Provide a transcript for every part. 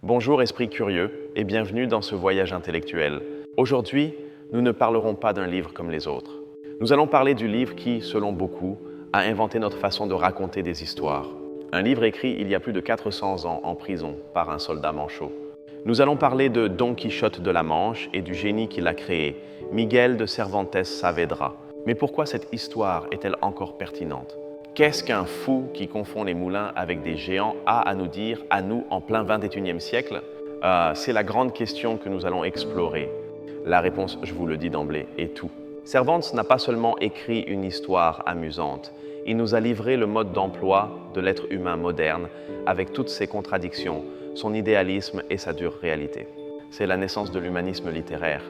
Bonjour esprit curieux et bienvenue dans ce voyage intellectuel. Aujourd'hui, nous ne parlerons pas d'un livre comme les autres. Nous allons parler du livre qui, selon beaucoup, a inventé notre façon de raconter des histoires. Un livre écrit il y a plus de 400 ans en prison par un soldat manchot. Nous allons parler de Don Quichotte de la Manche et du génie qui l'a créé, Miguel de Cervantes Saavedra. Mais pourquoi cette histoire est-elle encore pertinente? Qu'est-ce qu'un fou qui confond les moulins avec des géants a à nous dire, à nous, en plein 21e siècle? C'est la grande question que nous allons explorer. La réponse, je vous le dis d'emblée, est tout. Cervantes n'a pas seulement écrit une histoire amusante, il nous a livré le mode d'emploi de l'être humain moderne avec toutes ses contradictions, son idéalisme et sa dure réalité. C'est la naissance de l'humanisme littéraire.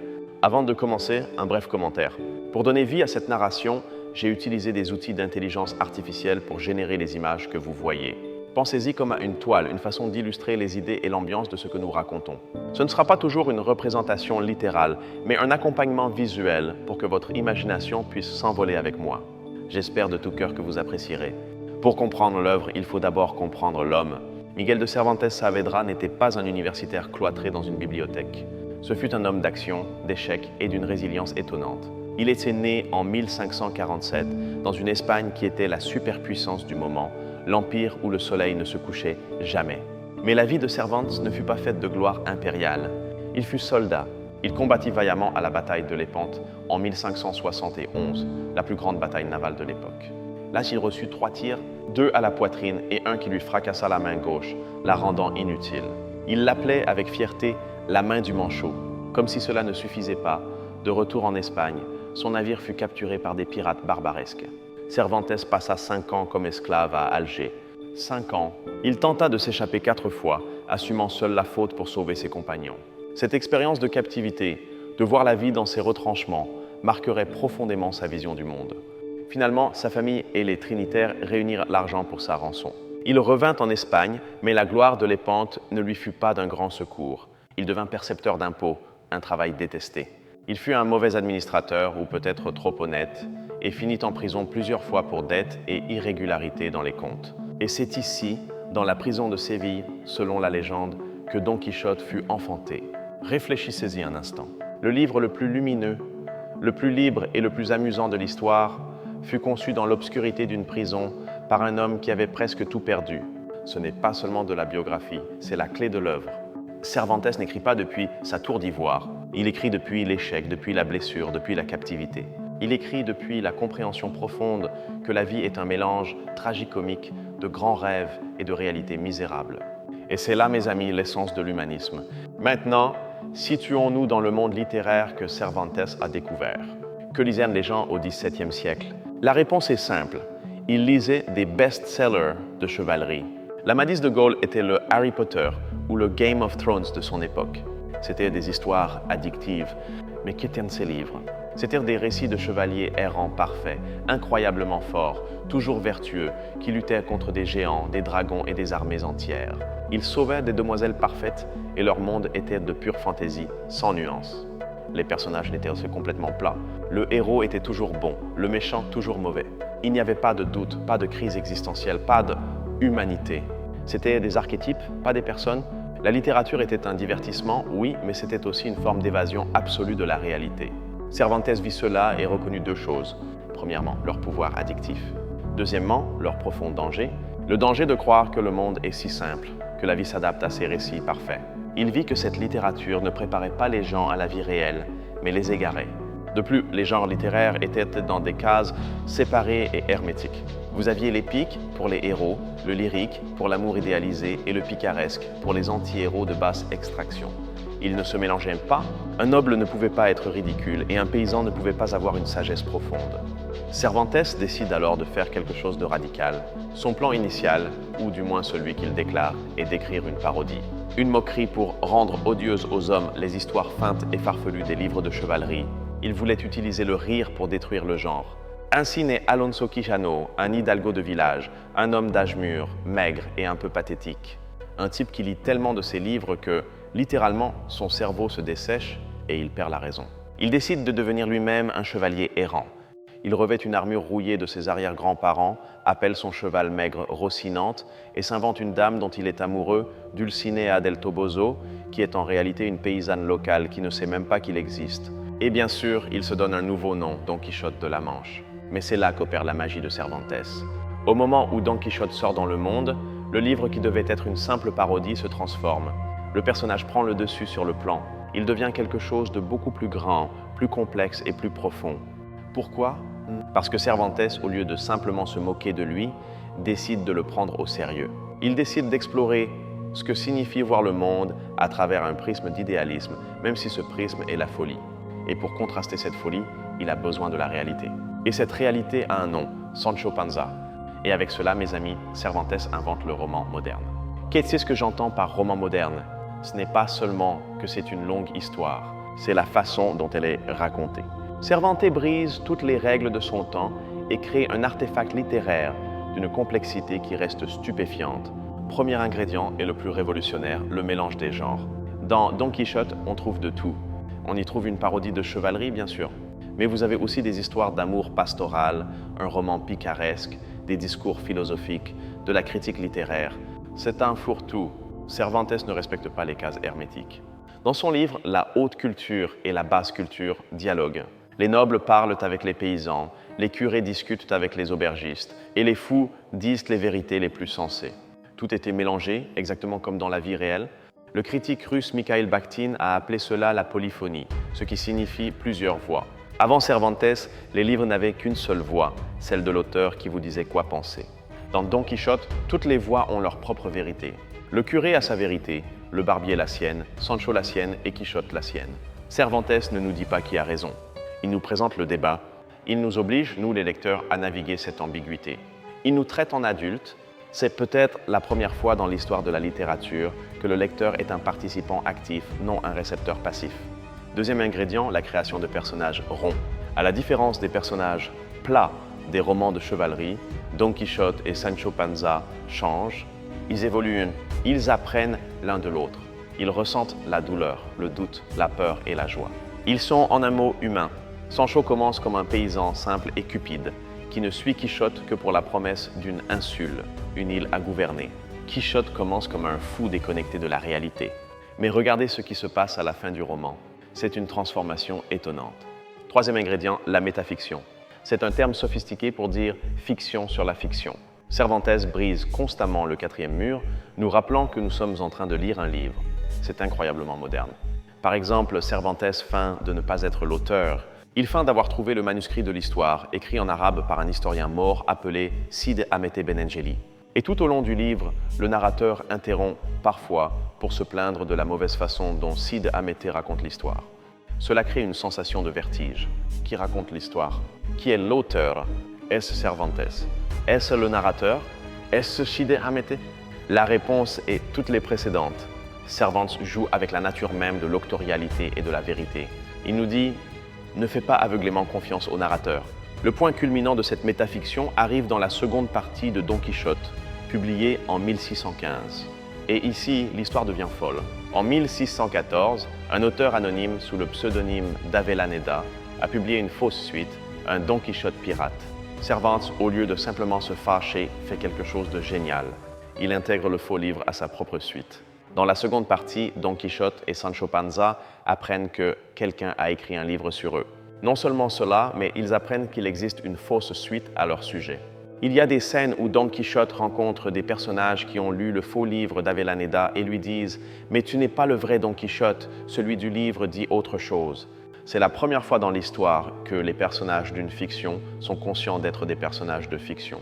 Avant de commencer, un bref commentaire. Pour donner vie à cette narration, j'ai utilisé des outils d'intelligence artificielle pour générer les images que vous voyez. Pensez-y comme à une toile, une façon d'illustrer les idées et l'ambiance de ce que nous racontons. Ce ne sera pas toujours une représentation littérale, mais un accompagnement visuel pour que votre imagination puisse s'envoler avec moi. J'espère de tout cœur que vous apprécierez. Pour comprendre l'œuvre, il faut d'abord comprendre l'homme. Miguel de Cervantes Saavedra n'était pas un universitaire cloîtré dans une bibliothèque. Ce fut un homme d'action, d'échecs et d'une résilience étonnante. Il était né en 1547 dans une Espagne qui était la superpuissance du moment, l'empire où le soleil ne se couchait jamais. Mais la vie de Cervantes ne fut pas faite de gloire impériale. Il fut soldat. Il combattit vaillamment à la bataille de Lépante en 1571, la plus grande bataille navale de l'époque. Là, il reçut 3 tirs, 2 à la poitrine et un qui lui fracassa la main gauche, la rendant inutile. Il l'appelait avec fierté « la main du manchot ». Comme si cela ne suffisait pas, de retour en Espagne, son navire fut capturé par des pirates barbaresques. Cervantes passa 5 ans comme esclave à Alger. 5 ans. Il tenta de s'échapper 4 fois, assumant seul la faute pour sauver ses compagnons. Cette expérience de captivité, de voir la vie dans ses retranchements, marquerait profondément sa vision du monde. Finalement, sa famille et les Trinitaires réunirent l'argent pour sa rançon. Il revint en Espagne, mais la gloire de Lépante ne lui fut pas d'un grand secours. Il devint percepteur d'impôts, un travail détesté. Il fut un mauvais administrateur, ou peut-être trop honnête, et finit en prison plusieurs fois pour dettes et irrégularités dans les comptes. Et c'est ici, dans la prison de Séville, selon la légende, que Don Quichotte fut enfanté. Réfléchissez-y un instant. Le livre le plus lumineux, le plus libre et le plus amusant de l'histoire fut conçu dans l'obscurité d'une prison par un homme qui avait presque tout perdu. Ce n'est pas seulement de la biographie, c'est la clé de l'œuvre. Cervantes n'écrit pas depuis sa tour d'ivoire. Il écrit depuis l'échec, depuis la blessure, depuis la captivité. Il écrit depuis la compréhension profonde que la vie est un mélange tragicomique de grands rêves et de réalités misérables. Et c'est là, mes amis, l'essence de l'humanisme. Maintenant, situons-nous dans le monde littéraire que Cervantes a découvert. Que lisaient les gens au XVIIe siècle? La réponse est simple. Ils lisaient des best-sellers de chevalerie. L'Amadis de Gaule était le Harry Potter ou le Game of Thrones de son époque. C'étaient des histoires addictives, mais qu'étaient ces livres? C'étaient des récits de chevaliers errants parfaits, incroyablement forts, toujours vertueux, qui luttaient contre des géants, des dragons et des armées entières. Ils sauvaient des demoiselles parfaites et leur monde était de pure fantaisie, sans nuance. Les personnages étaient aussi complètement plats. Le héros était toujours bon, le méchant toujours mauvais. Il n'y avait pas de doute, pas de crise existentielle, pas d'humanité. C'étaient des archétypes, pas des personnes. La littérature était un divertissement, oui, mais c'était aussi une forme d'évasion absolue de la réalité. Cervantes vit cela et reconnut 2 choses. Premièrement, leur pouvoir addictif. Deuxièmement, leur profond danger. Le danger de croire que le monde est si simple, que la vie s'adapte à ces récits parfaits. Il vit que cette littérature ne préparait pas les gens à la vie réelle, mais les égarait. De plus, les genres littéraires étaient dans des cases séparées et hermétiques. Vous aviez l'épique pour les héros, le lyrique pour l'amour idéalisé et le picaresque pour les anti-héros de basse extraction. Ils ne se mélangeaient pas. Un noble ne pouvait pas être ridicule et un paysan ne pouvait pas avoir une sagesse profonde. Cervantes décide alors de faire quelque chose de radical. Son plan initial, ou du moins celui qu'il déclare, est d'écrire une parodie. Une moquerie pour rendre odieuses aux hommes les histoires feintes et farfelues des livres de chevalerie. Il voulait utiliser le rire pour détruire le genre. Ainsi naît Alonso Quijano, un hidalgo de village, un homme d'âge mûr, maigre et un peu pathétique. Un type qui lit tellement de ses livres que, littéralement, son cerveau se dessèche et il perd la raison. Il décide de devenir lui-même un chevalier errant. Il revêt une armure rouillée de ses arrière-grands-parents, appelle son cheval maigre Rocinante et s'invente une dame dont il est amoureux, Dulcinea del Toboso, qui est en réalité une paysanne locale qui ne sait même pas qu'il existe. Et bien sûr, il se donne un nouveau nom, Don Quichotte de la Manche. Mais c'est là qu'opère la magie de Cervantes. Au moment où Don Quichotte sort dans le monde, le livre qui devait être une simple parodie se transforme. Le personnage prend le dessus sur le plan. Il devient quelque chose de beaucoup plus grand, plus complexe et plus profond. Pourquoi ? Parce que Cervantes, au lieu de simplement se moquer de lui, décide de le prendre au sérieux. Il décide d'explorer ce que signifie voir le monde à travers un prisme d'idéalisme, même si ce prisme est la folie. Et pour contraster cette folie, il a besoin de la réalité. Et cette réalité a un nom, Sancho Panza. Et avec cela, mes amis, Cervantes invente le roman moderne. Qu'est-ce que j'entends par roman moderne ? Ce n'est pas seulement que c'est une longue histoire, c'est la façon dont elle est racontée. Cervantes brise toutes les règles de son temps et crée un artefact littéraire d'une complexité qui reste stupéfiante. Premier ingrédient et le plus révolutionnaire, le mélange des genres. Dans Don Quichotte, on trouve de tout. On y trouve une parodie de chevalerie, bien sûr, mais vous avez aussi des histoires d'amour pastoral, un roman picaresque, des discours philosophiques, de la critique littéraire. C'est un fourre-tout. Cervantes ne respecte pas les cases hermétiques. Dans son livre, la haute culture et la basse culture dialoguent. Les nobles parlent avec les paysans, les curés discutent avec les aubergistes, et les fous disent les vérités les plus sensées. Tout était mélangé, exactement comme dans la vie réelle. Le critique russe Mikhail Bakhtin a appelé cela la polyphonie, ce qui signifie plusieurs voix. Avant Cervantes, les livres n'avaient qu'une seule voix, celle de l'auteur qui vous disait quoi penser. Dans Don Quichotte, toutes les voix ont leur propre vérité. Le curé a sa vérité, le barbier la sienne, Sancho la sienne et Quichotte la sienne. Cervantes ne nous dit pas qui a raison. Il nous présente le débat. Il nous oblige, nous les lecteurs, à naviguer cette ambiguïté. Il nous traite en adultes. C'est peut-être la première fois dans l'histoire de la littérature que le lecteur est un participant actif, non un récepteur passif. Deuxième ingrédient, la création de personnages ronds. À la différence des personnages plats des romans de chevalerie, Don Quichotte et Sancho Panza changent. Ils évoluent, ils apprennent l'un de l'autre. Ils ressentent la douleur, le doute, la peur et la joie. Ils sont en un mot humains. Sancho commence comme un paysan simple et cupide, qui ne suit Quichotte que pour la promesse d'une insule, une île à gouverner. Quichotte commence comme un fou déconnecté de la réalité. Mais regardez ce qui se passe à la fin du roman. C'est une transformation étonnante. Troisième ingrédient, la métafiction. C'est un terme sophistiqué pour dire fiction sur la fiction. Cervantes brise constamment le quatrième mur, nous rappelant que nous sommes en train de lire un livre. C'est incroyablement moderne. Par exemple, Cervantes feint de ne pas être l'auteur. Il feint d'avoir trouvé le manuscrit de l'histoire, écrit en arabe par un historien mort appelé Cide Hamete Benengeli. Et tout au long du livre, le narrateur interrompt parfois pour se plaindre de la mauvaise façon dont Cide Hamete raconte l'histoire. Cela crée une sensation de vertige. Qui raconte l'histoire? Qui est l'auteur? Est-ce Cervantes? Est-ce le narrateur? Est-ce Cide Hamete? La réponse est toutes les précédentes. Cervantes joue avec la nature même de l'auctorialité et de la vérité. Il nous dit « Ne fais pas aveuglément confiance au narrateur ». Le point culminant de cette métafiction arrive dans la seconde partie de Don Quichotte, publiée en 1615. Et ici, l'histoire devient folle. En 1614, un auteur anonyme sous le pseudonyme d'Avellaneda a publié une fausse suite, un Don Quichotte pirate. Cervantes, au lieu de simplement se fâcher, fait quelque chose de génial. Il intègre le faux livre à sa propre suite. Dans la seconde partie, Don Quichotte et Sancho Panza apprennent que quelqu'un a écrit un livre sur eux. Non seulement cela, mais ils apprennent qu'il existe une fausse suite à leur sujet. Il y a des scènes où Don Quichotte rencontre des personnages qui ont lu le faux livre d'Avellaneda et lui disent « Mais tu n'es pas le vrai Don Quichotte, celui du livre dit autre chose ». C'est la première fois dans l'histoire que les personnages d'une fiction sont conscients d'être des personnages de fiction.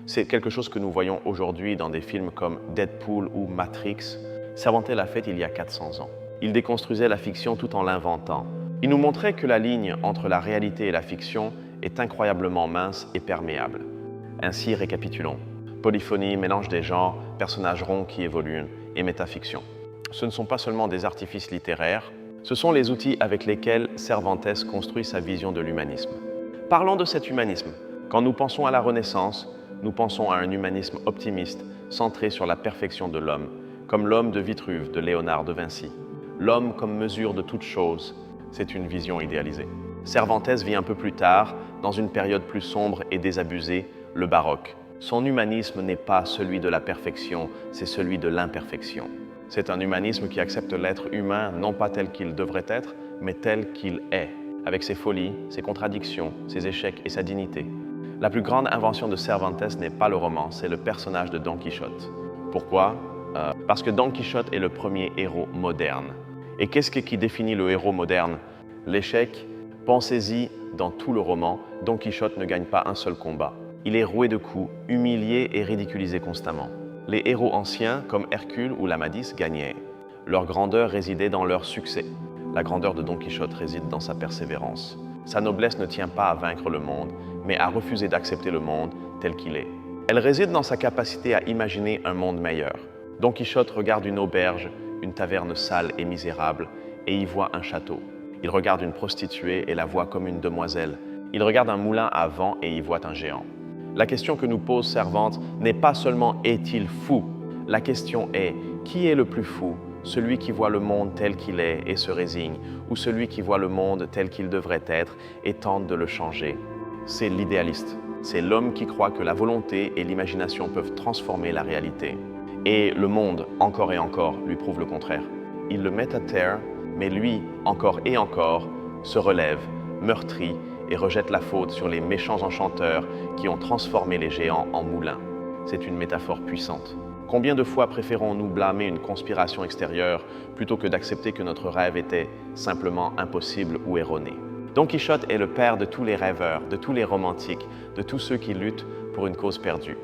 C'est quelque chose que nous voyons aujourd'hui dans des films comme Deadpool ou Matrix. Cervantes l'a fait il y a 400 ans. Il déconstruisait la fiction tout en l'inventant. Il nous montrait que la ligne entre la réalité et la fiction est incroyablement mince et perméable. Ainsi, récapitulons. Polyphonie, mélange des genres, personnages ronds qui évoluent et métafiction. Ce ne sont pas seulement des artifices littéraires, ce sont les outils avec lesquels Cervantes construit sa vision de l'humanisme. Parlons de cet humanisme. Quand nous pensons à la Renaissance, nous pensons à un humanisme optimiste, centré sur la perfection de l'homme, comme l'homme de Vitruve de Léonard de Vinci. L'homme comme mesure de toute chose, c'est une vision idéalisée. Cervantes vit un peu plus tard, dans une période plus sombre et désabusée, le baroque. Son humanisme n'est pas celui de la perfection, c'est celui de l'imperfection. C'est un humanisme qui accepte l'être humain non pas tel qu'il devrait être, mais tel qu'il est, avec ses folies, ses contradictions, ses échecs et sa dignité. La plus grande invention de Cervantes n'est pas le roman, c'est le personnage de Don Quichotte. Pourquoi? Parce que Don Quichotte est le premier héros moderne. Et qu'est-ce qui définit le héros moderne? L'échec. Pensez-y, dans tout le roman, Don Quichotte ne gagne pas un seul combat. Il est roué de coups, humilié et ridiculisé constamment. Les héros anciens, comme Hercule ou Lamadis, gagnaient. Leur grandeur résidait dans leur succès. La grandeur de Don Quichotte réside dans sa persévérance. Sa noblesse ne tient pas à vaincre le monde, mais à refuser d'accepter le monde tel qu'il est. Elle réside dans sa capacité à imaginer un monde meilleur. Don Quichotte regarde une auberge, une taverne sale et misérable, et y voit un château. Il regarde une prostituée et la voit comme une demoiselle. Il regarde un moulin à vent et y voit un géant. La question que nous pose Cervantes n'est pas seulement « est-il fou ?» La question est « qui est le plus fou ?» Celui qui voit le monde tel qu'il est et se résigne, ou celui qui voit le monde tel qu'il devrait être et tente de le changer? C'est l'idéaliste. C'est l'homme qui croit que la volonté et l'imagination peuvent transformer la réalité. Et le monde, encore et encore, lui prouve le contraire. Il le met à terre, mais lui, encore et encore, se relève, meurtrit et rejette la faute sur les méchants enchanteurs qui ont transformé les géants en moulins. C'est une métaphore puissante. Combien de fois préférons-nous blâmer une conspiration extérieure plutôt que d'accepter que notre rêve était simplement impossible ou erroné? Don Quichotte est le père de tous les rêveurs, de tous les romantiques, de tous ceux qui luttent pour une cause perdue.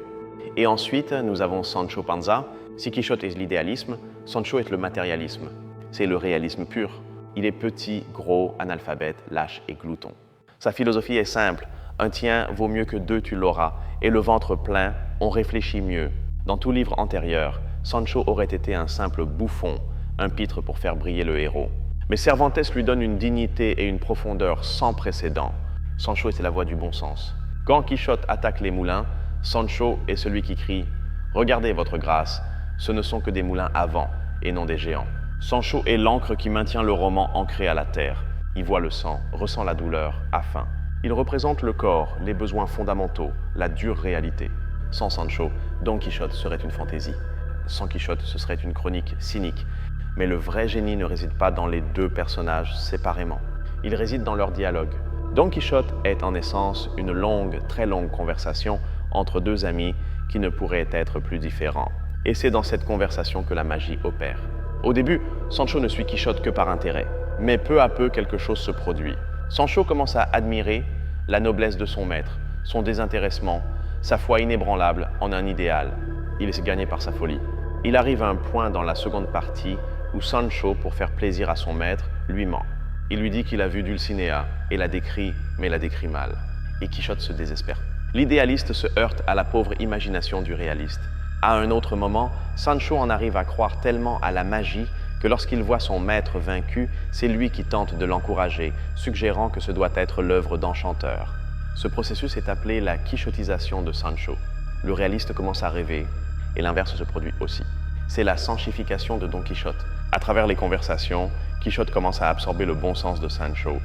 Et ensuite, nous avons Sancho Panza. Si Quichotte est l'idéalisme, Sancho est le matérialisme. C'est le réalisme pur. Il est petit, gros, analphabète, lâche et glouton. Sa philosophie est simple. Un tien vaut mieux que deux tu l'auras. Et le ventre plein, on réfléchit mieux. Dans tout livre antérieur, Sancho aurait été un simple bouffon, un pitre pour faire briller le héros. Mais Cervantes lui donne une dignité et une profondeur sans précédent. Sancho est la voix du bon sens. Quand Quichotte attaque les moulins, Sancho est celui qui crie « Regardez votre grâce, ce ne sont que des moulins à vent et non des géants ». Sancho est l'encre qui maintient le roman ancré à la terre. Il voit le sang, ressent la douleur, a faim. Il représente le corps, les besoins fondamentaux, la dure réalité. Sans Sancho, Don Quichotte serait une fantaisie. Sans Quichotte, ce serait une chronique cynique. Mais le vrai génie ne réside pas dans les deux personnages séparément. Il réside dans leur dialogue. Don Quichotte est en essence une longue, très longue conversation entre deux amis qui ne pourraient être plus différents. Et c'est dans cette conversation que la magie opère. Au début, Sancho ne suit Quichotte que par intérêt. Mais peu à peu, quelque chose se produit. Sancho commence à admirer la noblesse de son maître, son désintéressement, sa foi inébranlable en un idéal. Il est gagné par sa folie. Il arrive à un point dans la seconde partie où Sancho, pour faire plaisir à son maître, lui ment. Il lui dit qu'il a vu Dulcinea et la décrit, mais la décrit mal. Et Quichotte se désespère. L'idéaliste se heurte à la pauvre imagination du réaliste. À un autre moment, Sancho en arrive à croire tellement à la magie que lorsqu'il voit son maître vaincu, c'est lui qui tente de l'encourager, suggérant que ce doit être l'œuvre d'enchanteurs. Ce processus est appelé la quichotisation de Sancho. Le réaliste commence à rêver, et l'inverse se produit aussi. C'est la sanchification de Don Quichotte. À travers les conversations, Quichotte commence à absorber le bon sens de Sancho.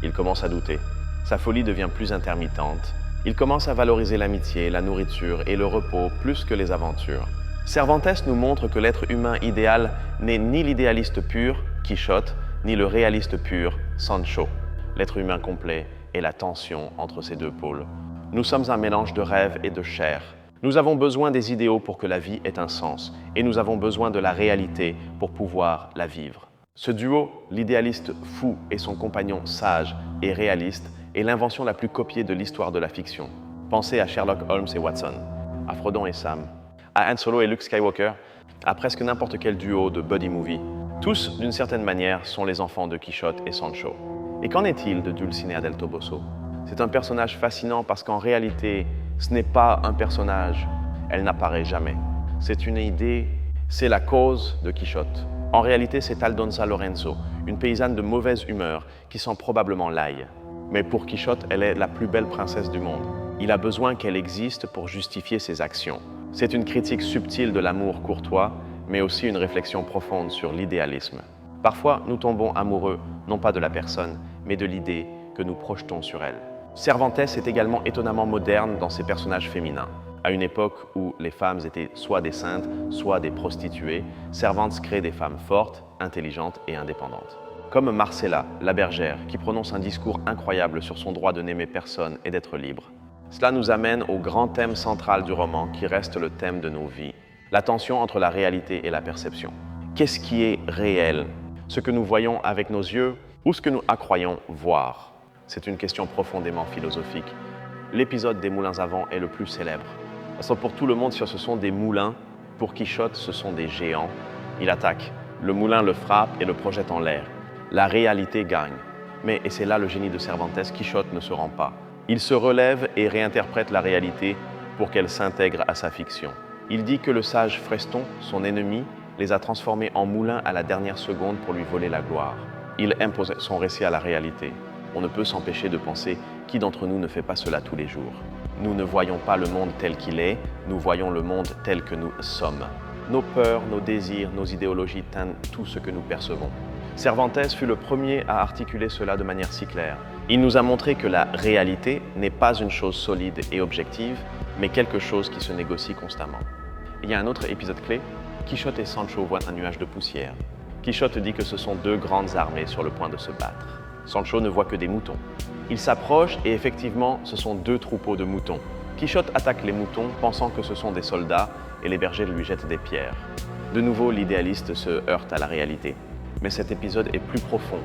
Il commence à douter. Sa folie devient plus intermittente. Il commence à valoriser l'amitié, la nourriture et le repos plus que les aventures. Cervantes nous montre que l'être humain idéal n'est ni l'idéaliste pur, Quichotte, ni le réaliste pur, Sancho. L'être humain complet est la tension entre ces deux pôles. Nous sommes un mélange de rêve et de chair. Nous avons besoin des idéaux pour que la vie ait un sens, et nous avons besoin de la réalité pour pouvoir la vivre. Ce duo, l'idéaliste fou et son compagnon sage et réaliste, est l'invention la plus copiée de l'histoire de la fiction. Pensez à Sherlock Holmes et Watson, à Frodon et Sam, à Han Solo et Luke Skywalker, à presque n'importe quel duo de buddy movie. Tous, d'une certaine manière, sont les enfants de Quichotte et Sancho. Et qu'en est-il de Dulcinea del Toboso? C'est un personnage fascinant parce qu'en réalité, ce n'est pas un personnage. Elle n'apparaît jamais. C'est une idée, c'est la cause de Quichotte. En réalité, c'est Aldonza Lorenzo, une paysanne de mauvaise humeur qui sent probablement l'ail. Mais pour Quichotte, elle est la plus belle princesse du monde. Il a besoin qu'elle existe pour justifier ses actions. C'est une critique subtile de l'amour courtois, mais aussi une réflexion profonde sur l'idéalisme. Parfois, nous tombons amoureux, non pas de la personne, mais de l'idée, que nous projetons sur elle. Cervantes est également étonnamment moderne dans ses personnages féminins. À une époque où les femmes étaient soit des saintes, soit des prostituées, Cervantes crée des femmes fortes, intelligentes et indépendantes. Comme Marcella, la bergère, qui prononce un discours incroyable sur son droit de n'aimer personne et d'être libre. Cela nous amène au grand thème central du roman qui reste le thème de nos vies, la tension entre la réalité et la perception. Qu'est-ce qui est réel? Ce que nous voyons avec nos yeux ou ce que nous croyons voir? C'est une question profondément philosophique. L'épisode des moulins à vent est le plus célèbre. Parce que pour tout le monde, ce sont des moulins. Pour Quichotte, ce sont des géants. Il attaque. Le moulin le frappe et le projette en l'air. La réalité gagne. Mais, et c'est là le génie de Cervantes, Quichotte ne se rend pas. Il se relève et réinterprète la réalité pour qu'elle s'intègre à sa fiction. Il dit que le sage Freston, son ennemi, les a transformés en moulins à la dernière seconde pour lui voler la gloire. Il impose son récit à la réalité. On ne peut s'empêcher de penser qui d'entre nous ne fait pas cela tous les jours. Nous ne voyons pas le monde tel qu'il est, nous voyons le monde tel que nous sommes. Nos peurs, nos désirs, nos idéologies teignent tout ce que nous percevons. Cervantes fut le premier à articuler cela de manière si claire. Il nous a montré que la réalité n'est pas une chose solide et objective, mais quelque chose qui se négocie constamment. Il y a un autre épisode clé. Quichotte et Sancho voient un nuage de poussière. Quichotte dit que ce sont deux grandes armées sur le point de se battre. Sancho ne voit que des moutons. Il s'approche et effectivement, ce sont deux troupeaux de moutons. Quichotte attaque les moutons pensant que ce sont des soldats et les bergers lui jettent des pierres. De nouveau, l'idéaliste se heurte à la réalité. Mais cet épisode est plus profond.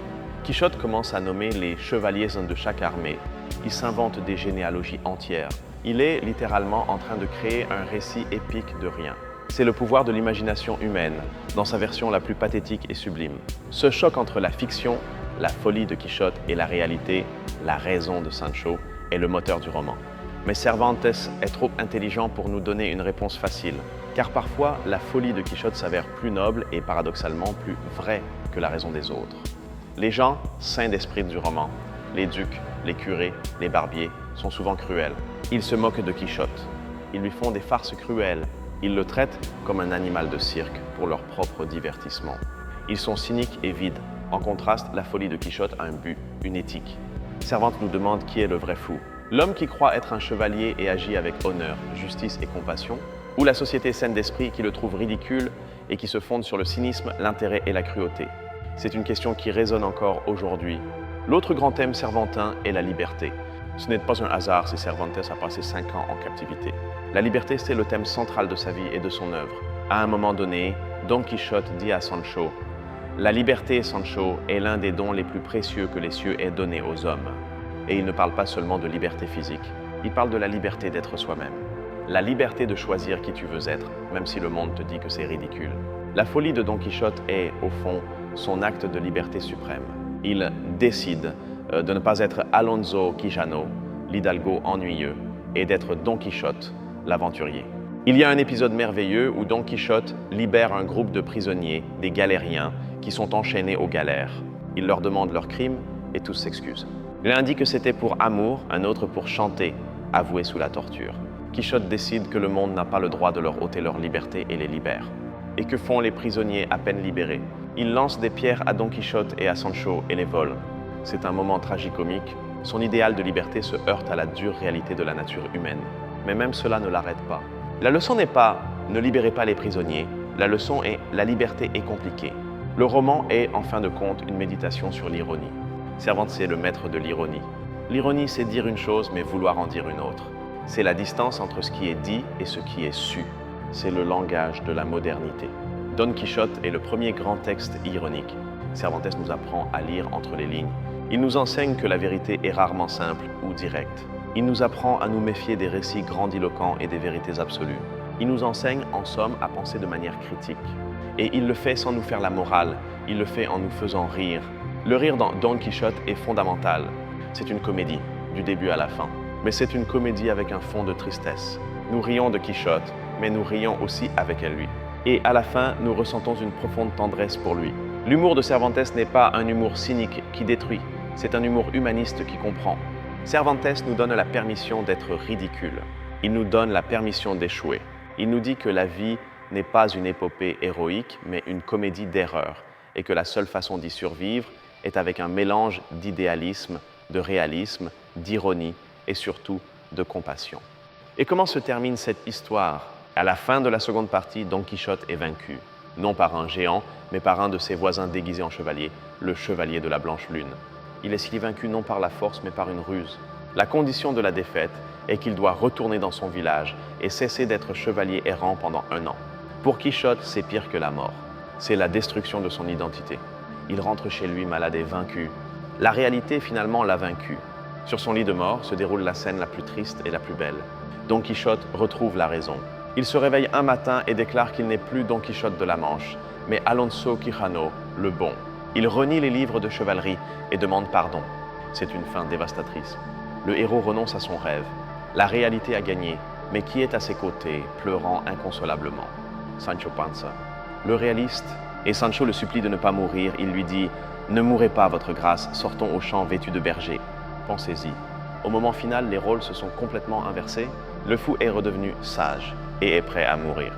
Quichotte commence à nommer les chevaliers de chaque armée. Il s'invente des généalogies entières. Il est littéralement en train de créer un récit épique de rien. C'est le pouvoir de l'imagination humaine, dans sa version la plus pathétique et sublime. Ce choc entre la fiction, la folie de Quichotte et la réalité, la raison de Sancho, est le moteur du roman. Mais Cervantes est trop intelligent pour nous donner une réponse facile, car parfois la folie de Quichotte s'avère plus noble et paradoxalement plus vraie que la raison des autres. Les gens saints d'esprit du roman, les ducs, les curés, les barbiers, sont souvent cruels. Ils se moquent de Quichotte. Ils lui font des farces cruelles. Ils le traitent comme un animal de cirque pour leur propre divertissement. Ils sont cyniques et vides. En contraste, la folie de Quichotte a un but, une éthique. Cervantes nous demande qui est le vrai fou. L'homme qui croit être un chevalier et agit avec honneur, justice et compassion, ou la société saine d'esprit qui le trouve ridicule et qui se fonde sur le cynisme, l'intérêt et la cruauté. C'est une question qui résonne encore aujourd'hui. L'autre grand thème cervantin est la liberté. Ce n'est pas un hasard si Cervantes a passé 5 ans en captivité. La liberté, c'est le thème central de sa vie et de son œuvre. À un moment donné, Don Quichotte dit à Sancho: « La liberté, Sancho, est l'un des dons les plus précieux que les cieux aient donnés aux hommes. » Et il ne parle pas seulement de liberté physique, il parle de la liberté d'être soi-même. La liberté de choisir qui tu veux être, même si le monde te dit que c'est ridicule. La folie de Don Quichotte est, au fond, son acte de liberté suprême. Il décide de ne pas être Alonso Quijano, l'hidalgo ennuyeux, et d'être Don Quichotte, l'aventurier. Il y a un épisode merveilleux où Don Quichotte libère un groupe de prisonniers, des galériens, qui sont enchaînés aux galères. Il leur demande leurs crimes et tous s'excusent. L'un dit que c'était pour amour, un autre pour chanter, avoué sous la torture. Quichotte décide que le monde n'a pas le droit de leur ôter leur liberté et les libère. Et que font les prisonniers à peine libérés? Ils lancent des pierres à Don Quichotte et à Sancho et les volent. C'est un moment tragicomique. Son idéal de liberté se heurte à la dure réalité de la nature humaine. Mais même cela ne l'arrête pas. La leçon n'est pas « ne libérez pas les prisonniers », la leçon est « la liberté est compliquée ». Le roman est, en fin de compte, une méditation sur l'ironie. Cervantes est le maître de l'ironie. L'ironie, c'est dire une chose mais vouloir en dire une autre. C'est la distance entre ce qui est dit et ce qui est su. C'est le langage de la modernité. Don Quichotte est le premier grand texte ironique. Cervantes nous apprend à lire entre les lignes. Il nous enseigne que la vérité est rarement simple ou directe. Il nous apprend à nous méfier des récits grandiloquents et des vérités absolues. Il nous enseigne, en somme, à penser de manière critique. Et il le fait sans nous faire la morale, il le fait en nous faisant rire. Le rire dans Don Quichotte est fondamental. C'est une comédie, du début à la fin. Mais c'est une comédie avec un fond de tristesse. Nous rions de Quichotte, mais nous rions aussi avec lui. Et à la fin, nous ressentons une profonde tendresse pour lui. L'humour de Cervantes n'est pas un humour cynique qui détruit, c'est un humour humaniste qui comprend. Cervantes nous donne la permission d'être ridicule. Il nous donne la permission d'échouer. Il nous dit que la vie n'est pas une épopée héroïque, mais une comédie d'erreurs, et que la seule façon d'y survivre est avec un mélange d'idéalisme, de réalisme, d'ironie et surtout de compassion. Et comment se termine cette histoire? À la fin de la seconde partie, Don Quichotte est vaincu, non par un géant, mais par un de ses voisins déguisé en chevalier, le chevalier de la Blanche Lune. Il est vaincu non par la force, mais par une ruse. La condition de la défaite est qu'il doit retourner dans son village et cesser d'être chevalier errant pendant 1 an. Pour Quichotte, c'est pire que la mort. C'est la destruction de son identité. Il rentre chez lui malade et vaincu. La réalité, finalement, l'a vaincu. Sur son lit de mort se déroule la scène la plus triste et la plus belle. Don Quichotte retrouve la raison. Il se réveille un matin et déclare qu'il n'est plus Don Quichotte de la Manche, mais Alonso Quijano, le bon. Il renie les livres de chevalerie et demande pardon. C'est une fin dévastatrice. Le héros renonce à son rêve. La réalité a gagné, mais qui est à ses côtés, pleurant inconsolablement? Sancho Panza. Le réaliste, et Sancho le supplie de ne pas mourir, il lui dit « Ne mourrez pas, votre grâce, sortons au champ vêtus de berger. » Pensez-y. Au moment final, les rôles se sont complètement inversés. Le fou est redevenu sage et est prêt à mourir.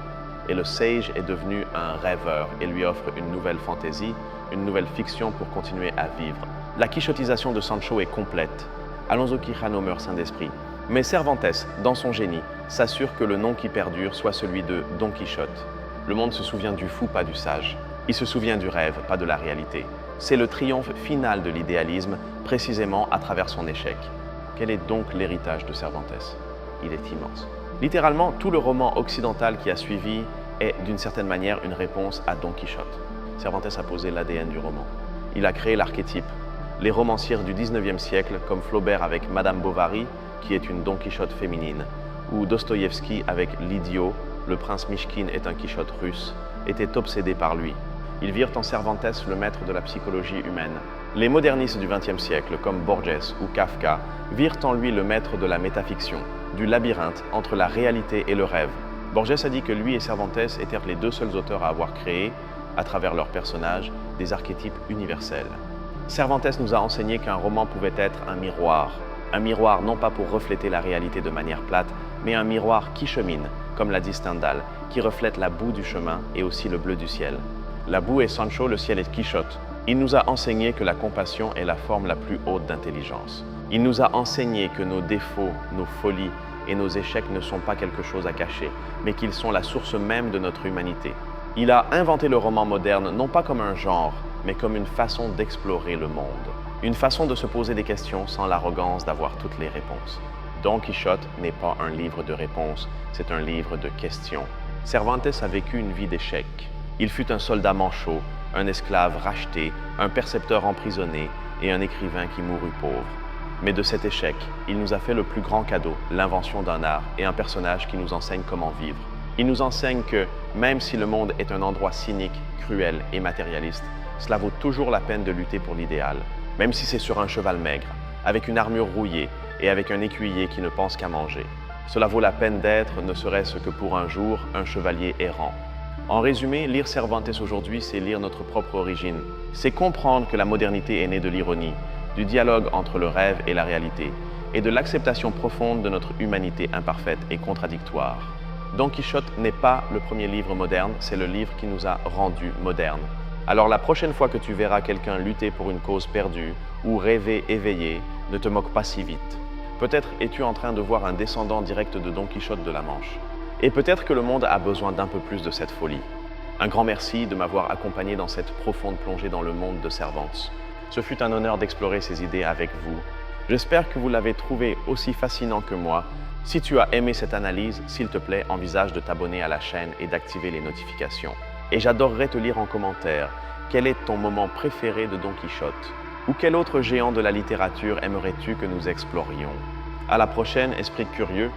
Et le sage est devenu un rêveur et lui offre une nouvelle fantaisie, une nouvelle fiction pour continuer à vivre. La quichotisation de Sancho est complète. Alonso Quijano meurt sain d'esprit. Mais Cervantes, dans son génie, s'assure que le nom qui perdure soit celui de Don Quichotte. Le monde se souvient du fou, pas du sage. Il se souvient du rêve, pas de la réalité. C'est le triomphe final de l'idéalisme, précisément à travers son échec. Quel est donc l'héritage de Cervantes? Il est immense. Littéralement, tout le roman occidental qui a suivi est d'une certaine manière une réponse à Don Quichotte. Cervantes a posé l'ADN du roman. Il a créé l'archétype. Les romancières du 19e siècle, comme Flaubert avec Madame Bovary, qui est une Don Quichotte féminine, ou Dostoïevski avec L'idiot, le prince Mishkin est un Quichotte russe, étaient obsédés par lui. Ils virent en Cervantes le maître de la psychologie humaine. Les modernistes du XXe siècle, comme Borges ou Kafka, virent en lui le maître de la métafiction, du labyrinthe entre la réalité et le rêve. Borges a dit que lui et Cervantes étaient les 2 seuls auteurs à avoir créé, à travers leurs personnages, des archétypes universels. Cervantes nous a enseigné qu'un roman pouvait être un miroir non pas pour refléter la réalité de manière plate, mais un miroir qui chemine, comme l'a dit Stendhal, qui reflète la boue du chemin et aussi le bleu du ciel. La boue est Sancho, le ciel est Quichotte. Il nous a enseigné que la compassion est la forme la plus haute d'intelligence. Il nous a enseigné que nos défauts, nos folies et nos échecs ne sont pas quelque chose à cacher, mais qu'ils sont la source même de notre humanité. Il a inventé le roman moderne non pas comme un genre, mais comme une façon d'explorer le monde. Une façon de se poser des questions sans l'arrogance d'avoir toutes les réponses. Don Quichotte n'est pas un livre de réponses, c'est un livre de questions. Cervantes a vécu une vie d'échecs. Il fut un soldat manchot, un esclave racheté, un percepteur emprisonné et un écrivain qui mourut pauvre. Mais de cet échec, il nous a fait le plus grand cadeau, l'invention d'un art et un personnage qui nous enseigne comment vivre. Il nous enseigne que, même si le monde est un endroit cynique, cruel et matérialiste, cela vaut toujours la peine de lutter pour l'idéal, même si c'est sur un cheval maigre, avec une armure rouillée et avec un écuyer qui ne pense qu'à manger. Cela vaut la peine d'être, ne serait-ce que pour un jour, un chevalier errant. En résumé, lire Cervantes aujourd'hui, c'est lire notre propre origine. C'est comprendre que la modernité est née de l'ironie, du dialogue entre le rêve et la réalité, et de l'acceptation profonde de notre humanité imparfaite et contradictoire. Don Quichotte n'est pas le premier livre moderne, c'est le livre qui nous a rendus modernes. Alors la prochaine fois que tu verras quelqu'un lutter pour une cause perdue ou rêver éveillé, ne te moque pas si vite. Peut-être es-tu en train de voir un descendant direct de Don Quichotte de la Manche. Et peut-être que le monde a besoin d'un peu plus de cette folie. Un grand merci de m'avoir accompagné dans cette profonde plongée dans le monde de Cervantes. Ce fut un honneur d'explorer ces idées avec vous. J'espère que vous l'avez trouvé aussi fascinant que moi. Si tu as aimé cette analyse, s'il te plaît, envisage de t'abonner à la chaîne et d'activer les notifications. Et j'adorerais te lire en commentaire quel est ton moment préféré de Don Quichotte ou quel autre géant de la littérature aimerais-tu que nous explorions. À la prochaine, esprit curieux.